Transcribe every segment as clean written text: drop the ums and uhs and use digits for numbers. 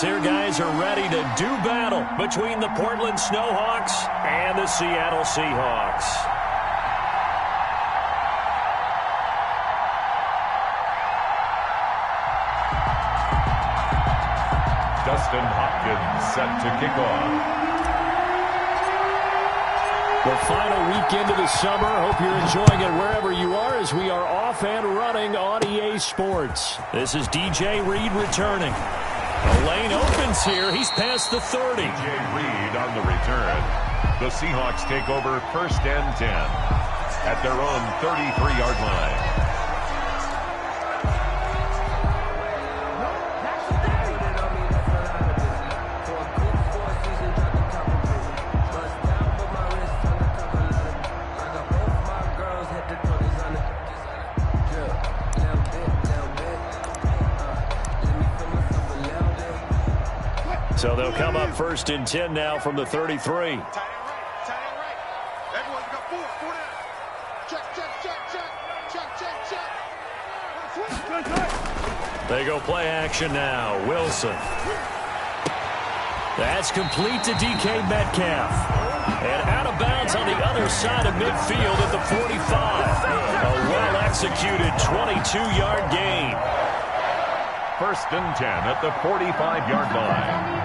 here, guys, are ready to do battle between the Portland Snowhawks and the Seattle Seahawks. Dustin Hopkins set to kick off. The final weekend of the summer. Hope you're enjoying it wherever you are as we are off and running on EA Sports. This is DJ Reed returning. The lane opens here. He's past the 30. DJ Reed on the return. The Seahawks take over 1st and 10 at their own 33-yard line. So they'll come up 1st and 10 now from the 33. They go play action now. Wilson. That's complete to DK Metcalf. And out of bounds on the other side of midfield at the 45. A well-executed 22-yard gain. 1st and 10 at the 45-yard line.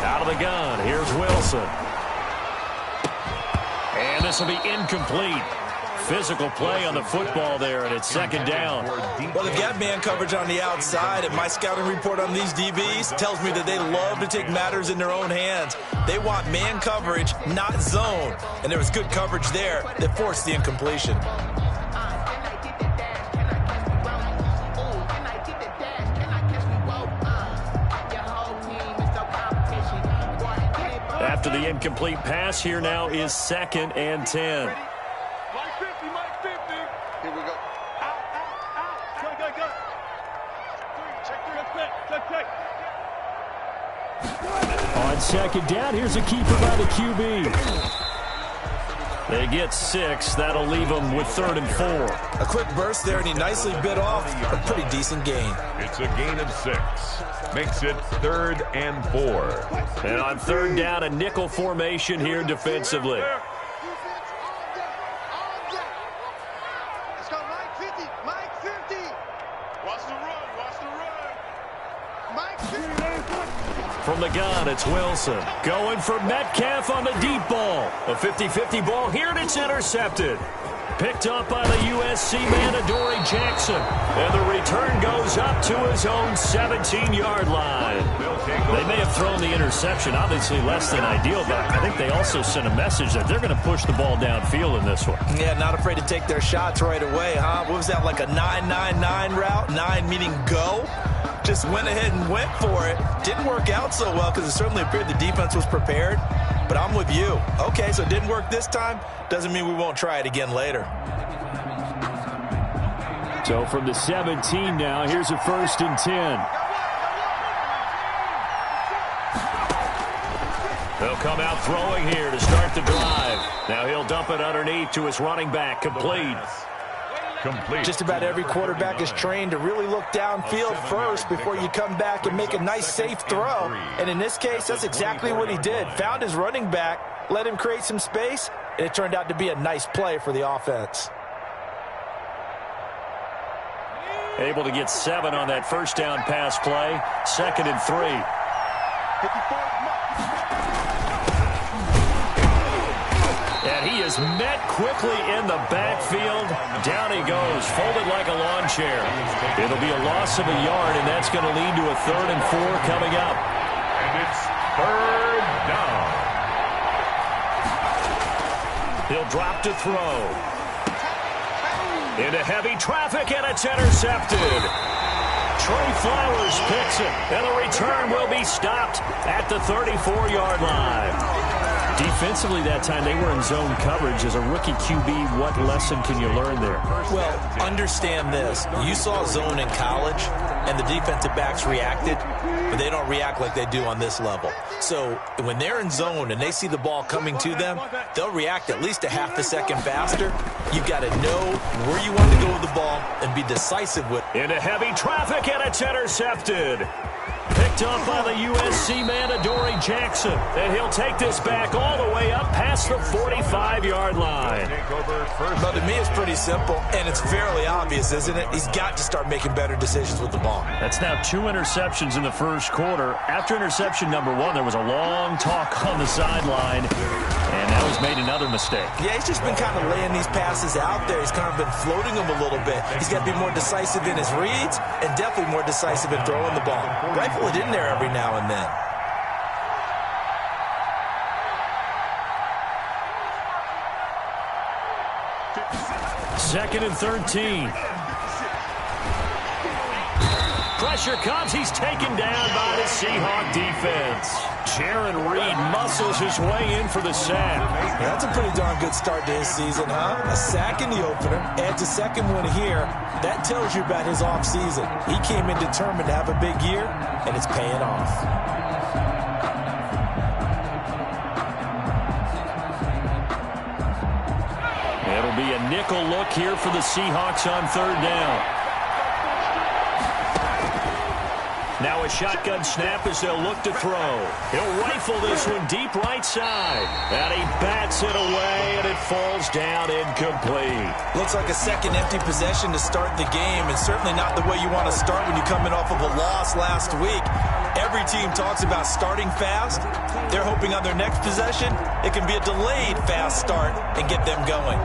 Out of the gun, here's Wilson. And this will be incomplete. Physical play on the football there, and it's 2nd down. Well, they've got man coverage on the outside, and my scouting report on these DBs tells me that they love to take matters in their own hands. They want man coverage, not zone. And there was good coverage there that forced the incompletion. After the incomplete pass, here now is 2nd and 10. On 2nd down, here's a keeper by the QB. They get 6. That'll leave them with 3rd and 4. A quick burst there, and he nicely bit off a pretty decent gain. It's a gain of 6. Makes it 3rd and 4. And on 3rd down, a nickel formation here defensively. From the gun, it's Wilson. Going for Metcalf on the deep ball. A 50-50 ball here, and it's intercepted. Picked up by the USC man, Adoree Jackson. And the return goes up to his own 17-yard line. They may have thrown the interception, obviously less than ideal, but I think they also sent a message that they're going to push the ball downfield in this one. Yeah, not afraid to take their shots right away, huh? What was that, like a 9-9-9 route? 9 meaning go? Just went ahead and went for it. Didn't work out so well because it certainly appeared the defense was prepared. But I'm with you. Okay, so it didn't work this time. Doesn't mean we won't try it again later. So from the 17 now, here's a 1st and 10. They'll come out throwing here to start the drive. Now he'll dump it underneath to his running back. Complete. Just about every quarterback is trained to really look downfield first before you come back and make a nice, safe throw. And in this case, that's exactly what he did. Found his running back, let him create some space, and it turned out to be a nice play for the offense. Able to get 7 on that 1st down pass play. 2nd and 3. And he is met quickly in the backfield. Down he goes, folded like a lawn chair. It'll be a loss of a yard, and that's going to lead to a 3rd and 4 coming up. And it's 3rd down. He'll drop to throw. Into heavy traffic, and it's intercepted. Trey Flowers picks it, and the return will be stopped at the 34-yard line. Defensively that time, they were in zone coverage. As a rookie QB, what lesson can you learn there? Well, understand this. You saw zone in college, and the defensive backs reacted, but they don't react like they do on this level. So when they're in zone and they see the ball coming to them, they'll react at least a half a second faster. You've got to know where you want to go with the ball and be decisive with it. Into heavy traffic, and it's intercepted. Picked up by the USC man, Adoree Jackson. And he'll take this back all the way up past the 45-yard line. Well, to me, it's pretty simple, and it's fairly obvious, isn't it? He's got to start making better decisions with the ball. That's now 2 interceptions in the first quarter. After interception number 1, there was a long talk on the sideline, and now he's made another mistake. Yeah, he's just been kind of laying these passes out there. He's kind of been floating them a little bit. He's got to be more decisive in his reads and definitely more decisive in throwing the ball. Rifle it in there every now and then. Second and 13. Pressure comes. He's taken down by the Seahawk defense. Jaron Reed muscles his way in for the sack. Yeah, that's a pretty darn good start to his season, huh? A sack in the opener, adds a second one here. That tells you about his offseason. He came in determined to have a big year, and it's paying off. It'll be a nickel look here for the Seahawks on third down. Now a shotgun snap as they'll look to throw. He'll rifle this one deep right side. And he bats it away, and it falls down incomplete. Looks like a second empty possession to start the game, and certainly not the way you want to start when you're coming off of a loss last week. Every team talks about starting fast. They're hoping on their next possession, it can be a delayed fast start and get them going.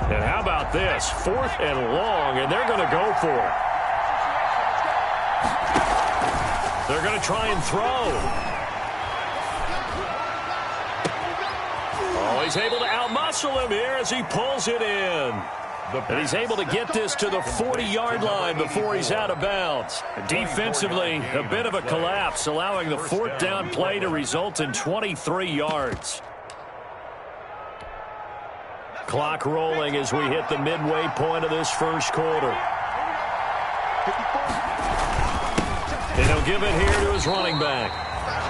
And how about this? 4th and long, and they're going to go for it. They're going to try and throw. Oh, he's able to outmuscle him here as he pulls it in. And he's able to get this to the 40-yard line before he's out of bounds. Defensively, a bit of a collapse, allowing the 4th down play to result in 23 yards. Clock rolling as we hit the midway point of this first quarter. And he'll give it here to his running back.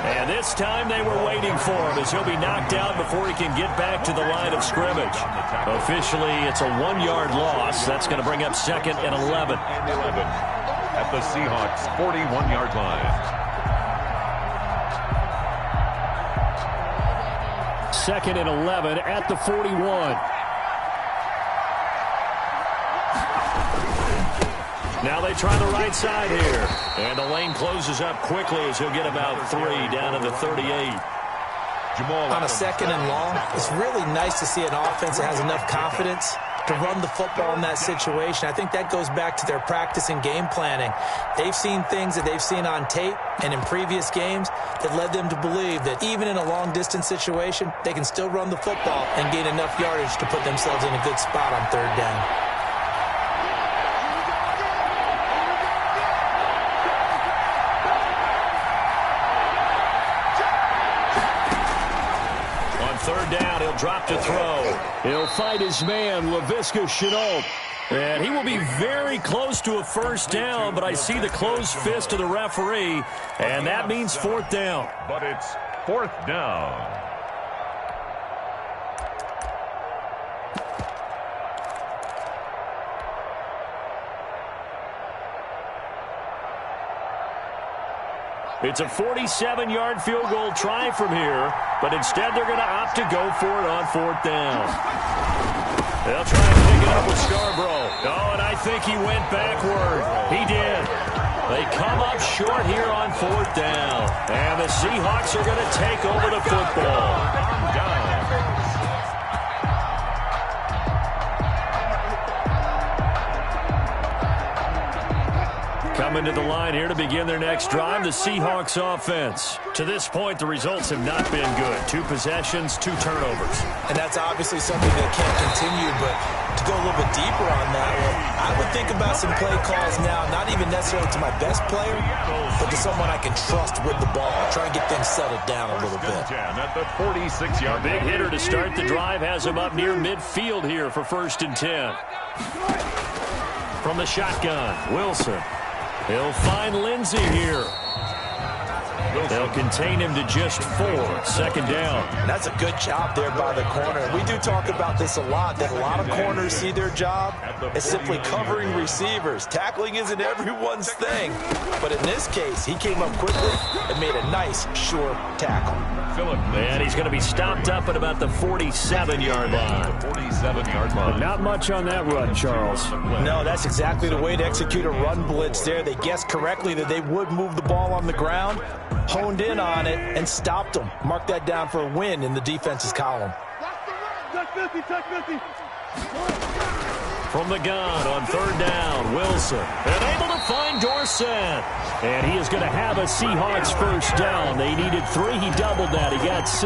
And this time they were waiting for him as he'll be knocked out before he can get back to the line of scrimmage. Officially, it's a 1-yard loss. That's going to bring up 2nd and 11. At the Seahawks' 41-yard line. 2nd and 11 at the 41. Now they try the right side here. And the lane closes up quickly as he'll get about 3 down to the 38. On a 2nd and long, it's really nice to see an offense that has enough confidence to run the football in that situation. I think that goes back to their practice and game planning. They've seen things that they've seen on tape and in previous games that led them to believe that even in a long-distance situation, they can still run the football and gain enough yardage to put themselves in a good spot on third down. Third down, he'll drop to throw. He'll fight his man, Laviska Shenault. And he will be very close to a first down, but I see the closed fist of the referee, and that means 4th down. But it's 4th down. It's a 47-yard field goal try from here, but instead they're going to opt to go for it on 4th down. They'll try and pick it up with Scarborough. Oh, and I think he went backward. He did. They come up short here on 4th down, and the Seahawks are going to take over the football. Coming coming to the line here to begin their next drive, the Seahawks offense. To this point, the results have not been good. 2 possessions, 2 turnovers. And that's obviously something that can't continue, but to go a little bit deeper on that one, I would think about some play calls now, not even necessarily to my best player, but to someone I can trust with the ball. Try and get things settled down a little bit. At the 46-yard Big hitter to start the drive has him up near midfield here for 1st and 10. From the shotgun, Wilson. He'll find Lindsey here. They'll contain him to just 4. 2nd down. That's a good job there by the corner. We do talk about this a lot, that a lot of corners see their job as simply covering receivers. Tackling isn't everyone's thing. But in this case, he came up quickly and made a nice, sure tackle. And he's going to be stopped up at about the 47-yard line. 47-yard line. Not much on that run, Charles. No, that's exactly the way to execute a run blitz there. They guessed correctly that they would move the ball on the ground, honed in on it, and stopped them. Mark that down for a win in the defense's column. From the gun on 3rd down, Wilson. And able to find Dorsett. And he is going to have a Seahawks 1st down. They needed 3. He doubled that. He got 6.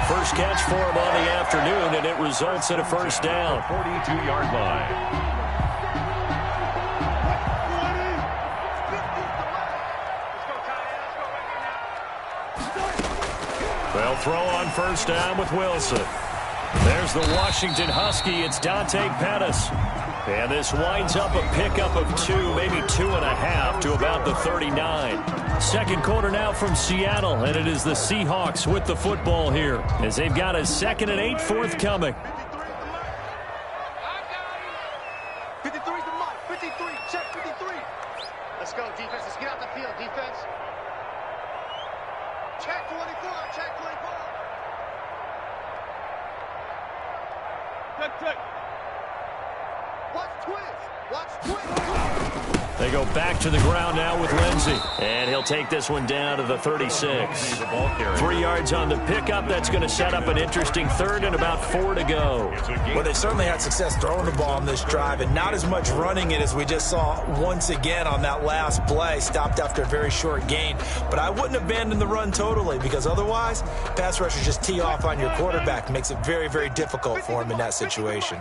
First catch for him on the afternoon, and it results in a 1st down. 42-yard line. They'll throw on 1st down with Wilson. There's the Washington Husky. It's Dante Pettis. And this winds up a pickup of 2, maybe 2.5 to about the 39. 2nd quarter now from Seattle, and it is the Seahawks with the football here as they've got a 2nd and 8 forthcoming. 53's the mark. 53. Check 53. Let's go, defense. Let's get out the field, defense. Check 24. Check 24. Check. Watch twist. Watch twist. They go back to the ground now with Lindsey. And he'll take this one down to the 36. 3 yards on the pickup. That's going to set up an interesting 3rd and about 4 to go. Well, they certainly had success throwing the ball on this drive, and not as much running it as we just saw once again on that last play. Stopped after a very short gain. But I wouldn't abandon the run totally, because otherwise, pass rushers just tee off on your quarterback. Makes it very, very difficult for him in that situation.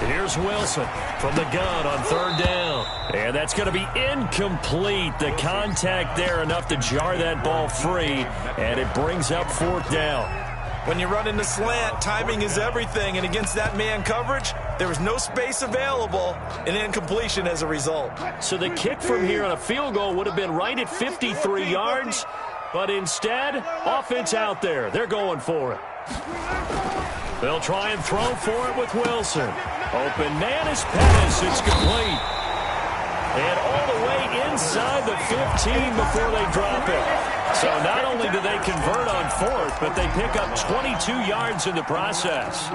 Here's Wilson from the gun on 3rd down. And that's going to be incomplete. The contact there enough to jar that ball free. And it brings up 4th down. When you run in the slant, timing is everything. And against that man coverage, there was no space available. An incompletion as a result. So the kick from here on a field goal would have been right at 53 yards. But instead, offense out there. They're going for it. They'll try and throw for it with Wilson. Open man is Pettis. It's complete. And all the way inside the 15 before they drop it. So not only do they convert on 4th, but they pick up 22 yards in the process.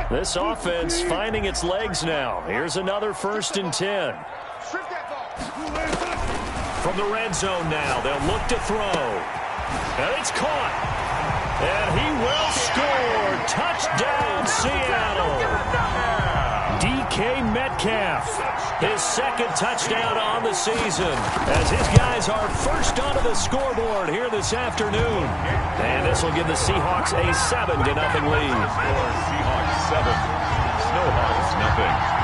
This offense finding its legs now. Here's another 1st and 10. From the red zone now, they'll look to throw. And it's caught. And he will score. Touchdown, Seattle. DK Metcalf, his 2nd touchdown on the season, as his guys are first onto the scoreboard here this afternoon. And this will give the Seahawks a 7-0 lead. Seahawks 7, Snowhawks nothing.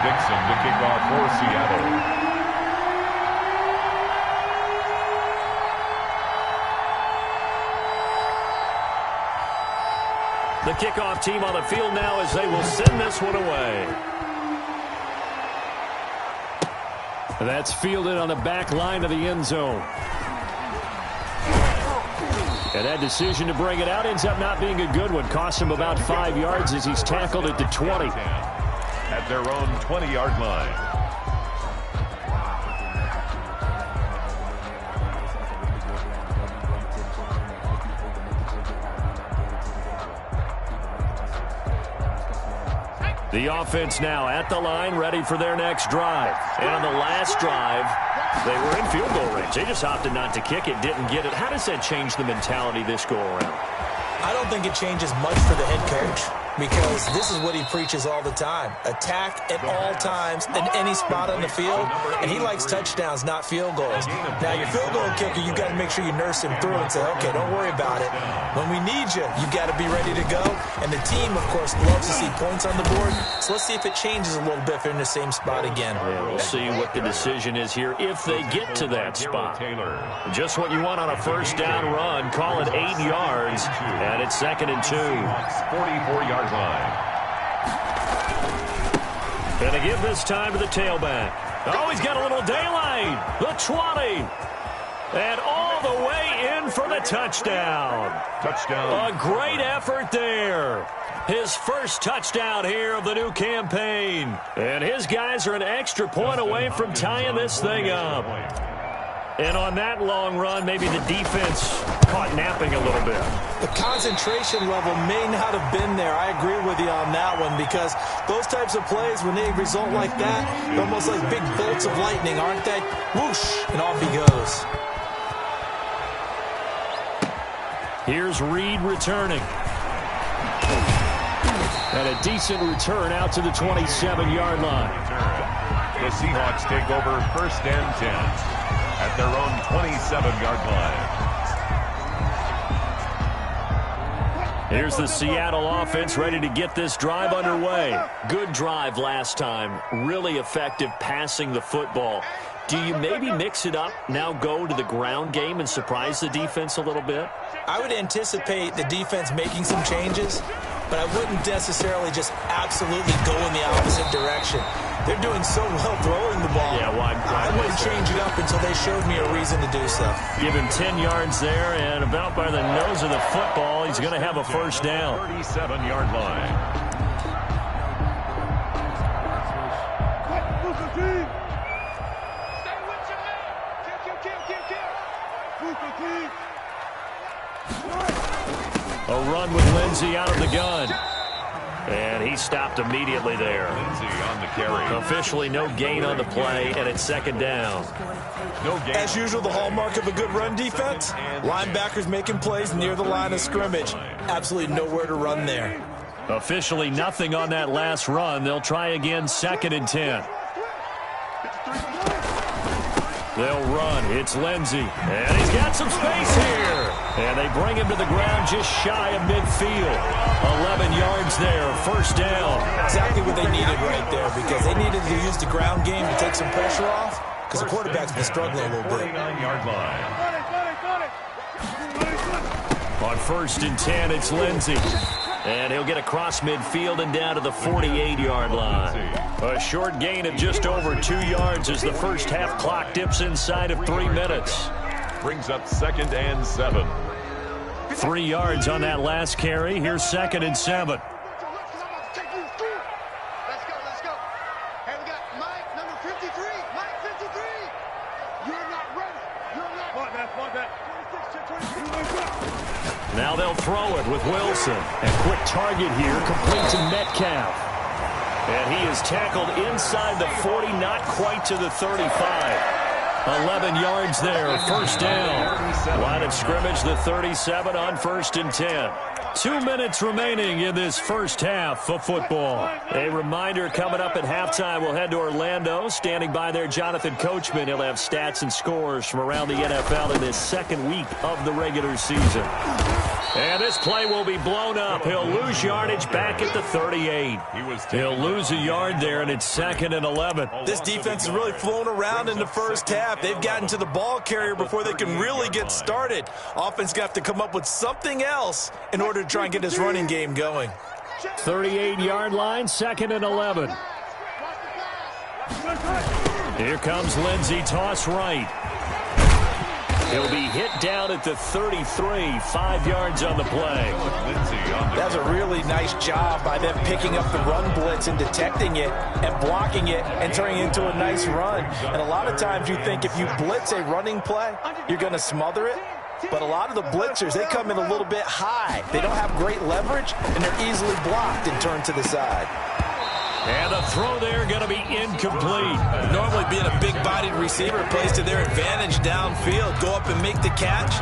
Dixon to kick off for Seattle. The kickoff team on the field now as they will send this one away. That's fielded on the back line of the end zone. And that decision to bring it out ends up not being a good one. Cost him about 5 yards as he's tackled at the 20. At their own 20-yard line. The offense now at the line, ready for their next drive. And on the last drive, they were in field goal range. They just opted not to kick it, didn't get it. How does that change the mentality this go-around? I don't think it changes much for the head coach, because this is what he preaches all the time. Attack at all times in any spot on the field, and he likes touchdowns, not field goals. Now, your field goal kicker, you've got to make sure you nurse him through and say, okay, don't worry about it. When we need you, you've got to be ready to go. And the team, of course, loves to see points on the board, so let's see if it changes a little bit if they're in the same spot again. Yeah, we'll see what the decision is here if they get to that spot. Just what you want on a first down run. Call it 8 yards, and it's 2nd and 2. 44-yard line. And to give this time to the tailback. Oh, he's got a little daylight. The 20. And all the way in for the touchdown. Touchdown. A great effort there. His first touchdown here of the new campaign. And his guys are an extra point away from tying this thing up. And on that long run, maybe the defense caught napping a little bit. The concentration level may not have been there. I agree with you on that one, because those types of plays, when they result like that, they're almost like big bolts of lightning, aren't they? Whoosh, and off he goes. Here's Reed returning. And a decent return out to the 27-yard line. The Seahawks take over 1st and 10 at their own 27-yard line. Here's the Seattle offense ready to get this drive underway. Good drive last time. Really effective passing the football. Do you maybe mix it up, now go to the ground game and surprise the defense a little bit? I would anticipate the defense making some changes, but I wouldn't necessarily just absolutely go in the opposite direction. They're doing so well throwing the ball. Yeah, why I wouldn't change it up until they showed me a reason to do so. Give him 10 yards there, and about by the nose of the football, he's going to have a first down. 37-yard line. A run with Lindsey out of the gun. And he stopped immediately there. Lindsey on the carry. Officially no gain on the play, and it's 2nd down. No gain. As usual, the hallmark of a good run defense, linebackers making plays near the line of scrimmage. Absolutely nowhere to run there. Officially nothing on that last run. They'll try again, 2nd and 10. They'll run. It's Lindsey. And he's got some space here. And they bring him to the ground just shy of midfield. 11 yards there. First down. Exactly what they needed right there, because they needed to use the ground game to take some pressure off, because the quarterback's been struggling a little bit. 49-yard line. On 1st and 10, it's Lindsey. And he'll get across midfield and down to the 48-yard line. A short gain of just over 2 yards as the first half clock dips inside of 3 minutes. Brings up 2nd and 7. 3 yards on that last carry. Here's 2nd and 7. Let's go. Hey, we got Mike, number 53. Mike, 53. You're not ready. You're not. Point back. 26, 26. Now they'll throw it with Wilson. And quick target here, complete to Metcalf. And he is tackled inside the 40, not quite to the 35. 11 yards there, first down. Line of scrimmage, the 37 on 1st and 10. 2 minutes remaining in this first half of football. A reminder, coming up at halftime, we'll head to Orlando. Standing by there, Jonathan Coachman. He'll have stats and scores from around the NFL in this 2nd week of the regular season. And this play will be blown up. He'll lose yardage back at the 38. He'll lose a yard there, and it's 2nd and 11. This defense has really flown around in the first half. They've gotten to the ball carrier before they can really get started. Offense got to come up with something else in order to try and get this running game going. 38-yard line, 2nd and 11. Here comes Lindsey, toss right. He'll be hit down at the 33, 5 yards on the play. That's a really nice job by them picking up the run blitz and detecting it and blocking it and turning it into a nice run. And a lot of times you think if you blitz a running play, you're going to smother it. But a lot of the blitzers, they come in a little bit high. They don't have great leverage, and they're easily blocked and turned to the side. And the throw there going to be incomplete. Normally being a big-bodied receiver plays to their advantage downfield. Go up and make the catch,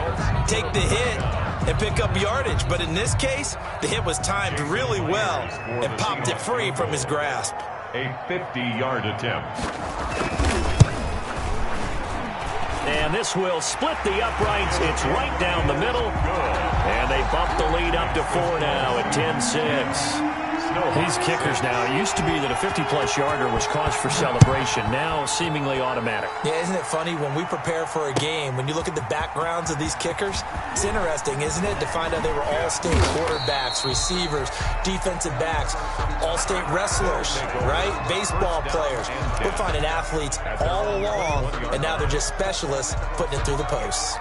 take the hit, and pick up yardage. But in this case, the hit was timed really well and popped it free from his grasp. A 50-yard attempt. And this will split the uprights. It's right down the middle. And they bump the lead up to 4 now at 10-6. These kickers now, it used to be that a 50-plus yarder was cause for celebration. Now seemingly automatic. Yeah, isn't it funny when we prepare for a game, when you look at the backgrounds of these kickers, it's interesting, isn't it, to find out they were all-state quarterbacks, receivers, defensive backs, all-state wrestlers, right? Baseball players. We're finding athletes all along, and now they're just specialists putting it through the posts.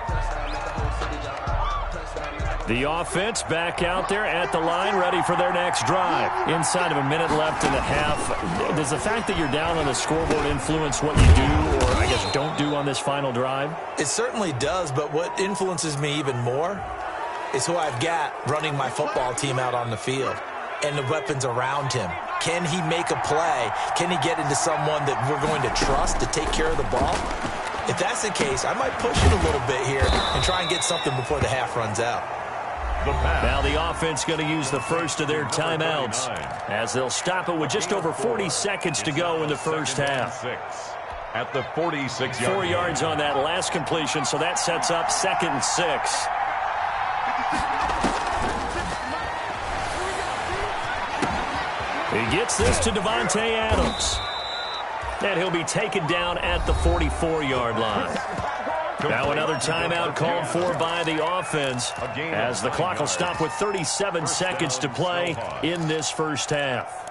The offense back out there at the line, ready for their next drive. Inside of a minute left in the half, does the fact that you're down on the scoreboard influence what you do, or I guess don't do on this final drive? It certainly does, but what influences me even more is who I've got running my football team out on the field and the weapons around him. Can he make a play? Can he get into someone that we're going to trust to take care of the ball? If that's the case, I might push it a little bit here and try and get something before the half runs out. Now the offense going to use the first of their timeouts as they'll stop it with just over 40 seconds to go in the first half. At the 46-yard 4 yards on that last completion, so that sets up 2nd and 6. He gets this to Devontae Adams. And he'll be taken down at the 44-yard line. Now another timeout called for by the offense as the clock will stop with 37 seconds to play in this first half.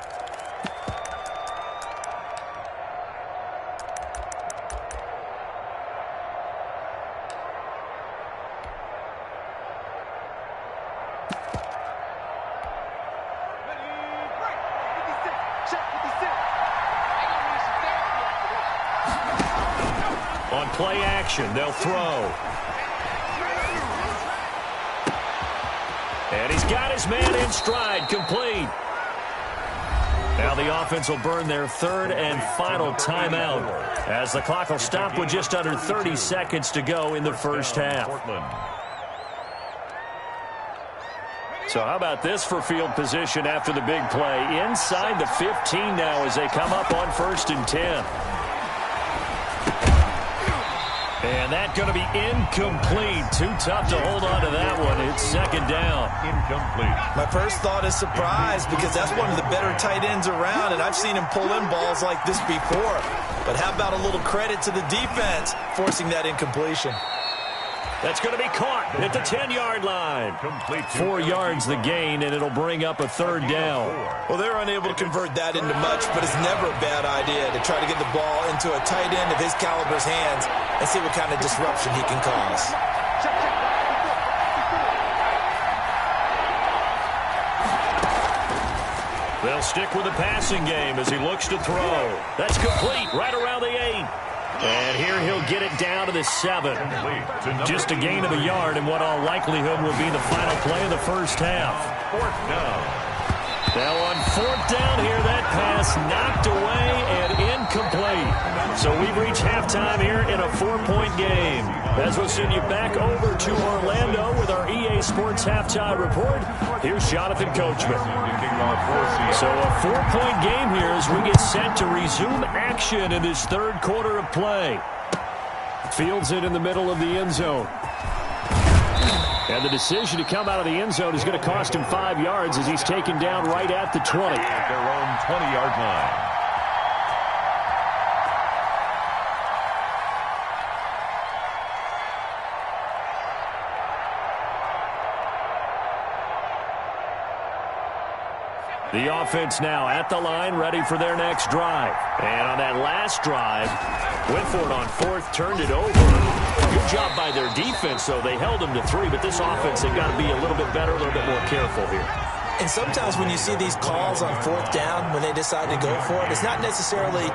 On play action, they'll throw. And he's got his man in stride, complete. Now the offense will burn their 3rd and final timeout as the clock will stop with just under 30 seconds to go in the first half. So how about this for field position after the big play? Inside the 15 now as they come up on 1st and 10. And that's going to be incomplete. Too tough to hold on to that one. It's 2nd down. Incomplete. My first thought is surprise because that's one of the better tight ends around, and I've seen him pull in balls like this before. But how about a little credit to the defense forcing that incompletion? That's going to be caught at the 10-yard line. 4 yards the gain, and it'll bring up a 3rd down. Well, they're unable to convert that into much, but it's never a bad idea to try to get the ball into a tight end of his caliber's hands and see what kind of disruption he can cause. They'll stick with the passing game as he looks to throw. That's complete right around the 8. And here he'll get it down to the 7. Just a gain of a yard in what all likelihood will be the final play of the first half. 4th down. Now on 4th down here, that pass knocked away and incomplete. So we've reached halftime here in a 4-point game. As we'll send you back over to Orlando with our EA Sports Halftime Report, here's Jonathan Coachman. So a 4-point game here as we get set to resume action in this 3rd quarter of play. Fields it in the middle of the end zone. And the decision to come out of the end zone is going to cost him 5 yards as he's taken down right at the 20. At their own 20-yard line. The offense now at the line, ready for their next drive. And on that last drive, went for it on 4th, turned it over. Good job by their defense, though. They held them to 3, but this offense, they've got to be a little bit better, a little bit more careful here. And sometimes when you see these calls on 4th down, when they decide to go for it, it's not necessarily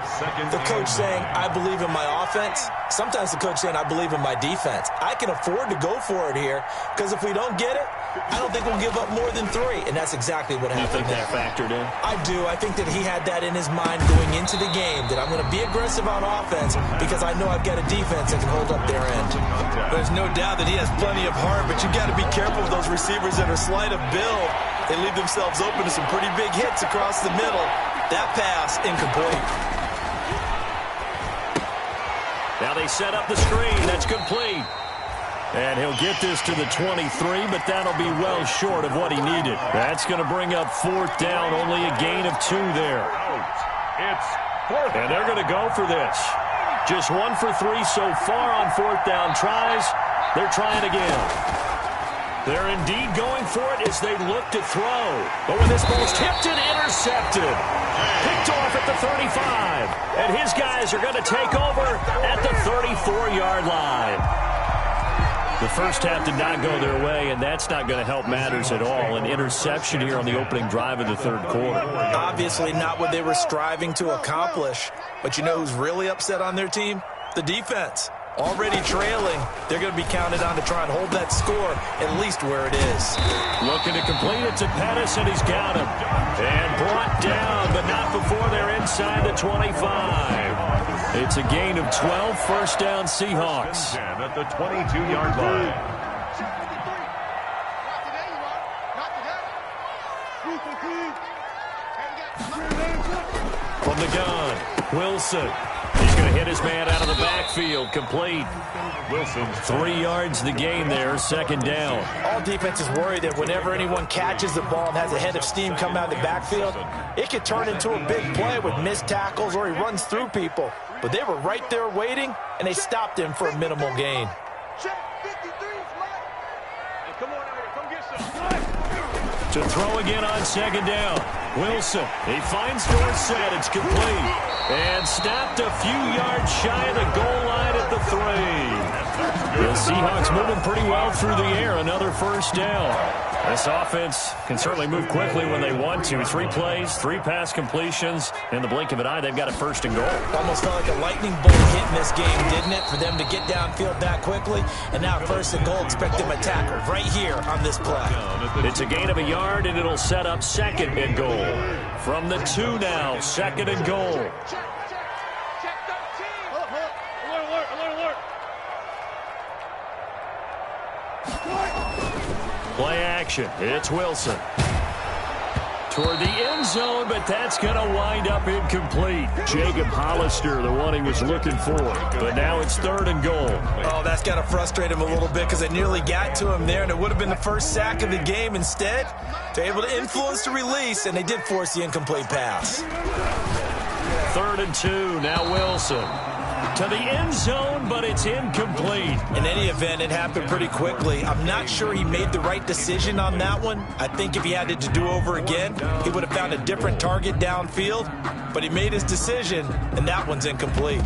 the coach saying, I believe in my offense. Sometimes the coach saying, I believe in my defense. I can afford to go for it here because if we don't get it, I don't think we'll give up more than 3, and that's exactly what happened. You think that factored in? I do. I think that he had that in his mind going into the game, that I'm going to be aggressive on offense because I know I've got a defense that can hold up their end. There's no doubt that he has plenty of heart, but you got to be careful of those receivers that are slight of build. They leave themselves open to some pretty big hits across the middle. That pass, incomplete. Now they set up the screen. That's complete. And he'll get this to the 23, but that'll be well short of what he needed. That's going to bring up 4th down, only a gain of 2 there. It's 4th. And they're going to go for this. Just 1 for 3 so far on 4th down tries. They're trying again. They're indeed going for it as they look to throw. But when this ball's tipped and intercepted. Picked off at the 35. And his guys are going to take over at the 34-yard line. The first half did not go their way, and that's not going to help matters at all. An interception here on the opening drive of the 3rd quarter. Obviously not what they were striving to accomplish. But you know who's really upset on their team? The defense. Already trailing. They're going to be counted on to try and hold that score at least where it is. Looking to complete it to Pettis, and he's got him. And brought down, but not before they're inside the 25. It's a gain of 12, 1st down Seahawks. At the 22-yard line. From the gun, Wilson. He's going to hit his man out of the backfield. Complete. Wilson's 3 yards the gain there, 2nd down. All defenses worry that whenever anyone catches the ball and has a head of steam come out of the backfield, it could turn into a big play with missed tackles or he runs through people. But they were right there waiting, and they stopped him for a minimal gain. To throw again on 2nd down. Wilson, he finds Dorsett. It's complete. And snapped a few yards shy of the goal line at the 3. The Seahawks moving pretty well through the air. Another 1st down. This offense can certainly move quickly when they want to. 3 plays, 3 pass completions. In the blink of an eye, they've got a 1st and goal. Almost felt like a lightning bolt hit in this game, didn't it? For them to get downfield that quickly. And now 1st and goal, expect them to tackle right here on this play. It's a gain of a yard, and it'll set up 2nd and goal. From the 2 now, 2nd and goal. Play action. It's Wilson. Toward the end zone, but that's going to wind up incomplete. Jacob Hollister, the one he was looking for. But now it's 3rd and goal. Oh, that's got to frustrate him a little bit because they nearly got to him there, and it would have been the first sack of the game. Instead, they're able to influence the release, and they did force the incomplete pass. 3rd and 2. Now Wilson. To the end zone, but it's incomplete. In any event, it happened pretty quickly. I'm not sure he made the right decision on that one. I think if he had it to do over again, he would have found a different target downfield. But he made his decision, and that one's incomplete.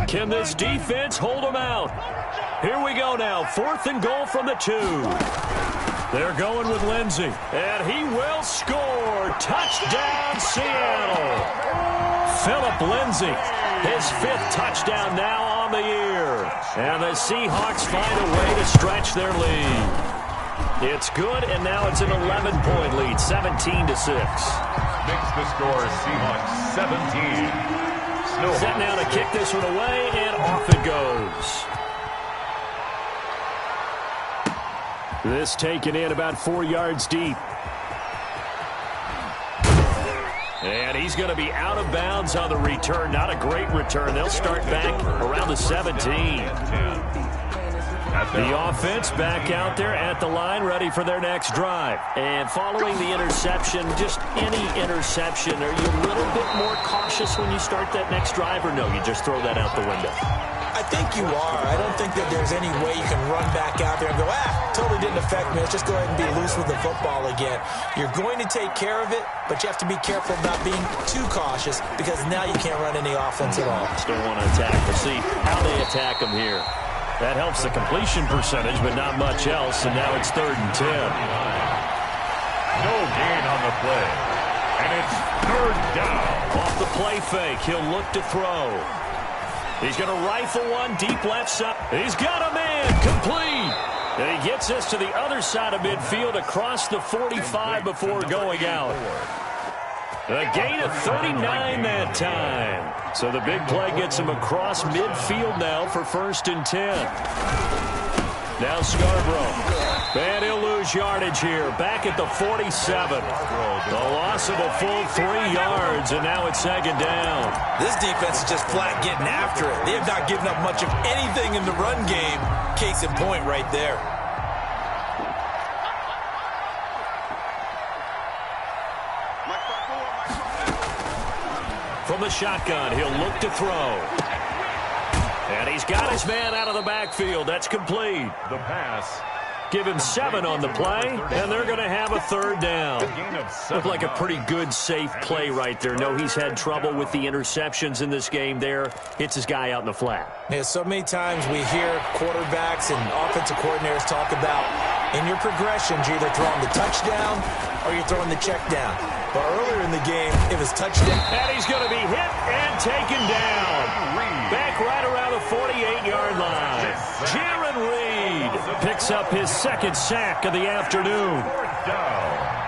Can this defense hold him out? Here we go now. 4th and goal from the 2. They're going with Lindsey, and he will score. Touchdown, Seattle. Phillip Lindsey, his 5th touchdown now on the year. And the Seahawks find a way to stretch their lead. It's good, and now it's an 11-point lead, 17-6. Makes the score Seahawks 17. Set now to kick this one away, and off it goes. This taken in about 4 yards deep. And he's going to be out of bounds on the return. Not a great return. They'll start back around the 17. The offense back out there at the line, ready for their next drive. And following the interception, just any interception, are you a little bit more cautious when you start that next drive, or no, you just throw that out the window? I think you are. I don't think that there's any way you can run back out there and go, totally didn't affect me. Let's just go ahead and be loose with the football again. You're going to take care of it, but you have to be careful about being too cautious because now you can't run any offense at all. Still want to attack. We'll see how they attack them here. That helps the completion percentage, but not much else, and now it's 3rd and 10. No gain on the play. And it's third down. Off the play fake, he'll look to throw. He's going to rifle one deep left side. He's got a man, complete. And he gets us to the other side of midfield across the 45 before going out. A gain of 39 that time. So the big play gets him across midfield now for 1st and 10. Now Scarborough. And he'll lose yardage here. Back at the 47. The loss of a full 3 yards, and now it's 2nd down. This defense is just flat getting after it. They have not given up much of anything in the run game. Case in point right there. From the shotgun, he'll look to throw. And he's got his man out of the backfield. That's complete. The pass. Give him 7 on the play, and they're going to have a 3rd down. Looked like a pretty good, safe play right there. No, he's had trouble with the interceptions in this game there. Hits his guy out in the flat. Yeah, so many times we hear quarterbacks and offensive coordinators talk about in your progressions, you're either throwing the touchdown or you're throwing the check down. But earlier in the game, it was touchdown. And he's going to be hit and taken down. Back right around the 48-yard line. Jaron Reed picks up his 2nd sack of the afternoon. 4th down.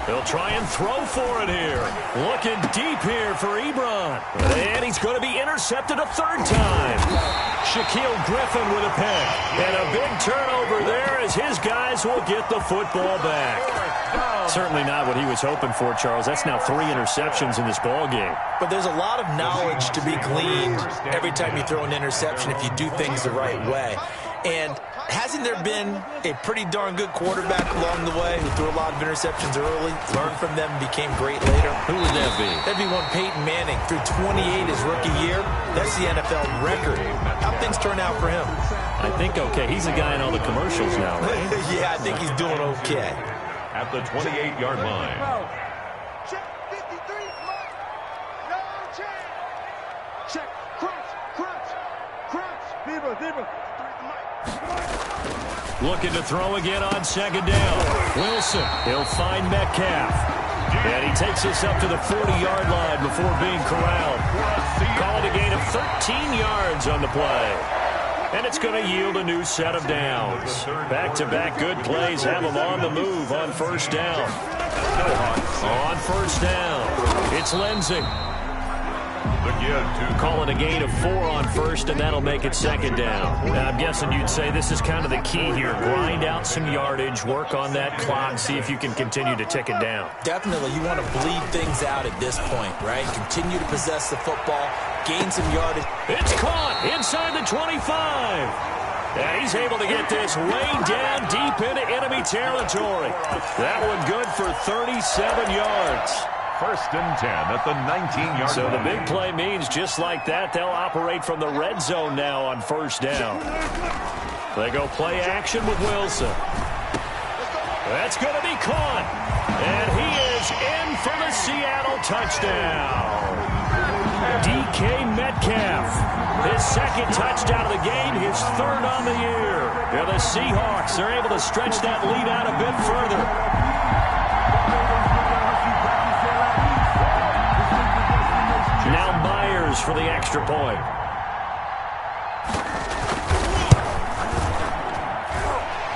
He'll try and throw for it here. Looking deep here for Ebron. And he's going to be intercepted a 3rd time. Shaquille Griffin with a pick. And a big turnover there as his guys will get the football back. Certainly not what he was hoping for, Charles. That's now 3 interceptions in this ball game. But there's a lot of knowledge to be gleaned every time you throw an interception if you do things the right way. And hasn't there been a pretty darn good quarterback along the way who threw a lot of interceptions early, learned from them, and became great later? Who would that be? That'd be one Peyton Manning. Threw 28 his rookie year. That's the NFL record. How'd things turn out for him? I think okay. He's a guy in all the commercials now, right? Yeah, I think he's doing okay. At the 28-yard line. Check 53, Mike. No chance. Check. Crunch, crunch, crunch. Deeper. Looking to throw again on 2nd down. Wilson, he'll find Metcalf. And he takes us up to the 40-yard line before being corralled. Called a gain of 13 yards on the play. And it's going to yield a new set of downs. Back-to-back good plays have them on the move on 1st down. On 1st down, it's Lindsey. Calling a gain of 4 on 1st, and that'll make it 2nd down. Now, I'm guessing you'd say this is kind of the key here. Grind out some yardage, work on that clock, see if you can continue to tick it down. Definitely, you want to bleed things out at this point, right? Continue to possess the football, gain some yardage. It's caught inside the 25. And he's able to get this way down deep into enemy territory. That one good for 37 yards. 1st and 10 at the 19-yard line. So the big play means just like that, they'll operate from the red zone now on 1st down. They go play action with Wilson. That's going to be caught. And he is in for the Seattle touchdown. DK Metcalf, his 2nd touchdown of the game, his 3rd on the year. And the Seahawks are able to stretch that lead out a bit further. Now Myers for the extra point.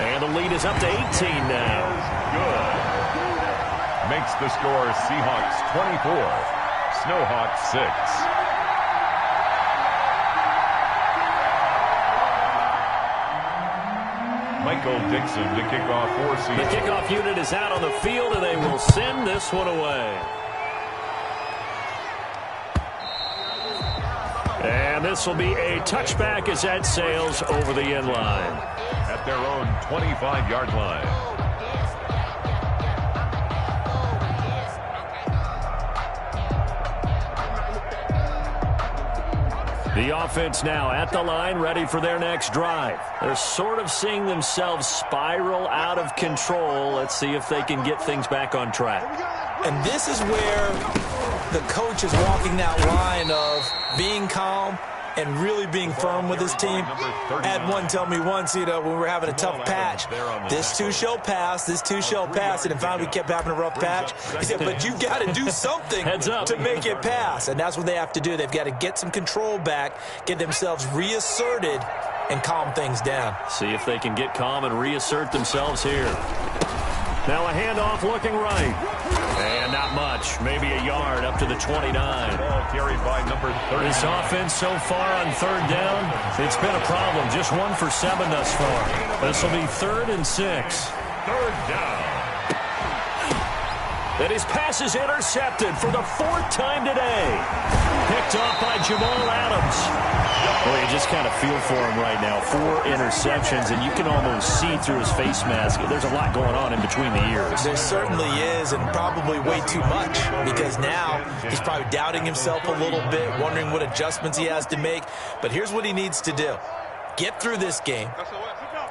And the lead is up to 18 now. Good. Makes the score Seahawks 24, Snowhawks 6. Michael Dixon to kick off for Seattle. The kickoff unit is out on the field, and they will send this one away. And this will be a touchback as that sails over the end line. At their own 25-yard line. The offense now at the line, ready for their next drive. They're sort of seeing themselves spiral out of control. Let's see if they can get things back on track. And this is where the coach is walking that line of being calm and really being firm with his team. I had one tell me once, when we were having a tough patch, this too shall pass, this too shall pass, and finally we kept having a rough patch. He said, but you got to do something to make it pass, and that's what they have to do. They've got to get some control back, get themselves reasserted, and calm things down. See if they can get calm and reassert themselves here. Now a handoff looking right. And not much. Maybe a yard up to the 29. Ball carried by number 30. This offense so far on third down, it's been a problem. Just 1 for 7 thus far. This will be 3rd and 6. Third down. And his pass is intercepted for the 4th time today. Picked off by Jamal Adams. Well, you just kind of feel for him right now. 4 interceptions, and you can almost see through his face mask. There's a lot going on in between the ears. There certainly is, and probably way too much, because now he's probably doubting himself a little bit, wondering what adjustments he has to make. But here's what he needs to do. Get through this game,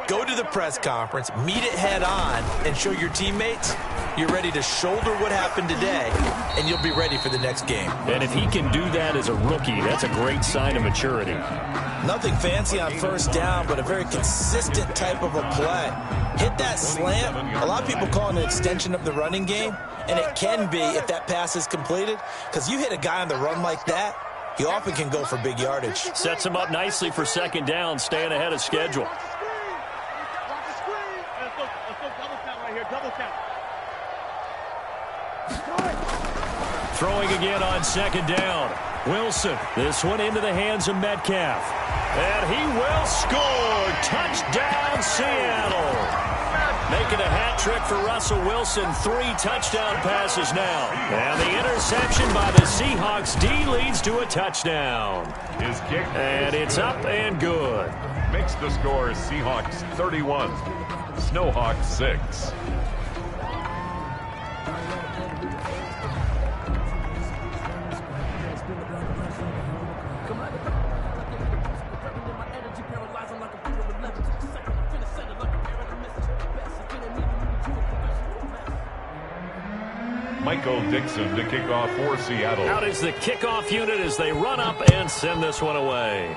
go to the press conference, meet it head on, and show your teammates you're ready to shoulder what happened today, and you'll be ready for the next game. And if he can do that as a rookie, that's a great sign of maturity. Nothing fancy on first down, but a very consistent type of a play. Hit that slant. A lot of people call it an extension of the running game, and it can be if that pass is completed, because you hit a guy on the run like that, he often can go for big yardage. Sets him up nicely for 2nd down, staying ahead of schedule. Watch the screen. Let's go double count right here. Double count. Throwing again on 2nd down. Wilson, this one into the hands of Metcalf. And he will score. Touchdown, Seattle. Making a hat trick for Russell Wilson. 3 touchdown passes now. And the interception by the Seahawks D leads to a touchdown. His kick. And it's up and good. Makes the score Seahawks 31, Snowhawks 6. Michael Dixon to kick off for Seattle. Out is the kickoff unit as they run up and send this one away.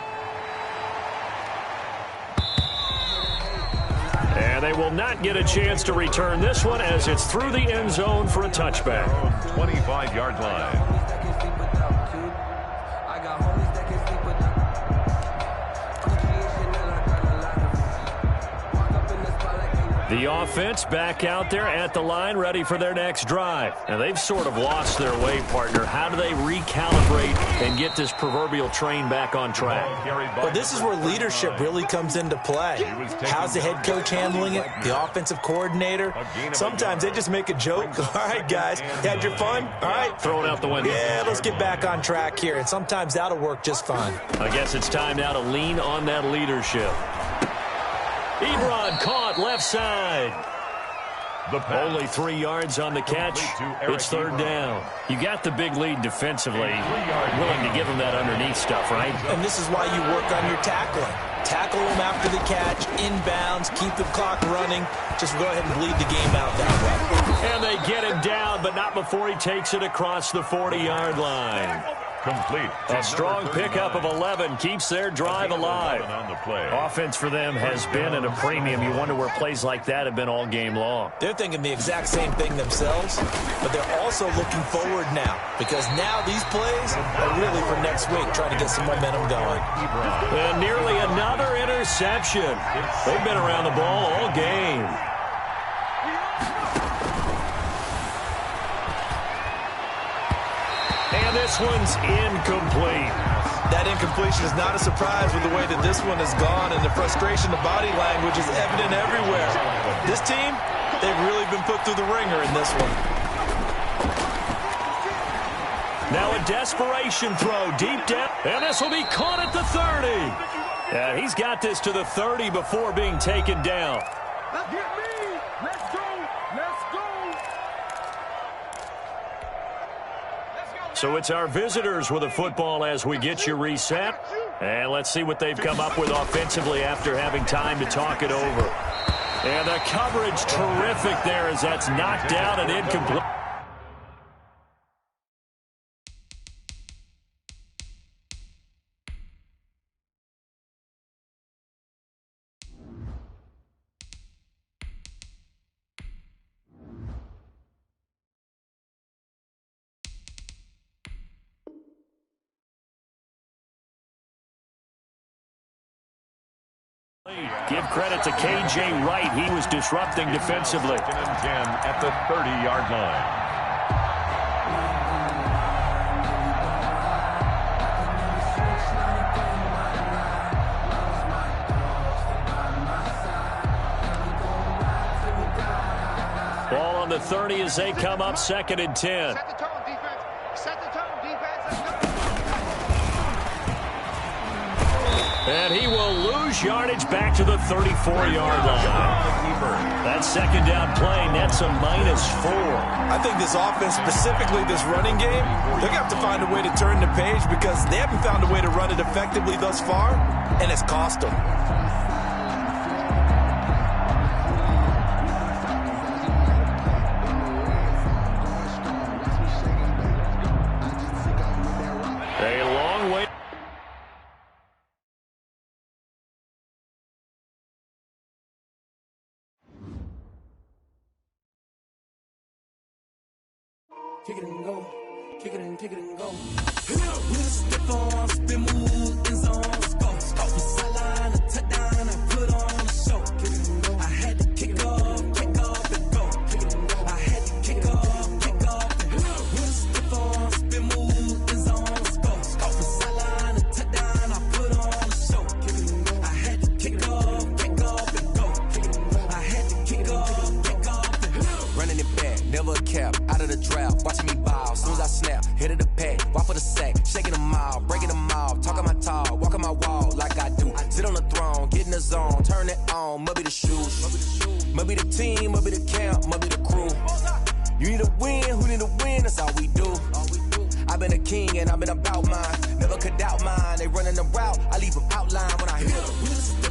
And they will not get a chance to return this one as it's through the end zone for a touchback. 25-yard line. The offense back out there at the line, ready for their next drive. And they've sort of lost their way, partner. How do they recalibrate and get this proverbial train back on track? Well, this is where leadership really comes into play. How's the head coach handling it? The offensive coordinator? Sometimes they just make a joke. All right, guys, you had your fun? All right. Throw it out the window. Yeah, let's get back on track here. And sometimes that'll work just fine. I guess it's time now to lean on that leadership. Ebron caught left side. Only 3 yards on the catch. It's 3rd down. You got the big lead defensively. Willing to give them that underneath stuff, right? And this is why you work on your tackling. Tackle them after the catch, inbounds, keep the clock running. Just go ahead and bleed the game out that way. And they get him down, but not before he takes it across the 40-yard line. Complete. A strong pickup of 11 keeps their drive alive. On the play. Offense for them has been at a premium. You wonder where plays like that have been all game long. They're thinking the exact same thing themselves, but they're also looking forward now, because now these plays are really for next week, trying to get some momentum going. And nearly another interception. They've been around the ball all game. And this one's incomplete. That incompletion is not a surprise with the way that this one has gone, and the frustration, the body language is evident everywhere. This team, they've really been put through the ringer in this one. Now a desperation throw deep down, and this will be caught at the 30. Yeah, he's got this to the 30 before being taken down. Get me! Let's go! Let's go! So it's our visitors with a football as we get you reset. And let's see what they've come up with offensively after having time to talk it over. And the coverage terrific there as that's knocked down and incomplete. Give credit to K.J. Wright. He was disrupting defensively. 2nd and 10 at the 30-yard line. Ball on the 30 as they come up 2nd and 10. Set the tone, defense. Set the tone, defense. Let's go. And he will lose yardage back to the 34-yard line. That 2nd down play nets a -4. I think this offense, specifically this running game, they're going to have to find a way to turn the page because they haven't found a way to run it effectively thus far, and it's cost them. A long way. Kick it and go. Kick it and go. With a stiff arm, spin move, end zone, go. From sideline to touchdown, I put on a show. I had to kick off and go. I had to kick off and go. With a stiff arm, spin move, end zone, go. From sideline to touchdown, I put on a show. I had to kick off and go. I had to kick off and go. Running it back, never a cap, out of the draft, watching me ball. Soon as I snap, hit of the pack, walk for the sack, shaking them out, breaking them out, talking my talk, walking my wall like I do. Sit on the throne, get in the zone, turn it on, maybe the shoes, maybe the team, maybe the camp, maybe the crew. You need a win, who need a win? That's all we do. I've been a king and I've been about mine, never could doubt mine. They running the route, I leave them outline when I hit them.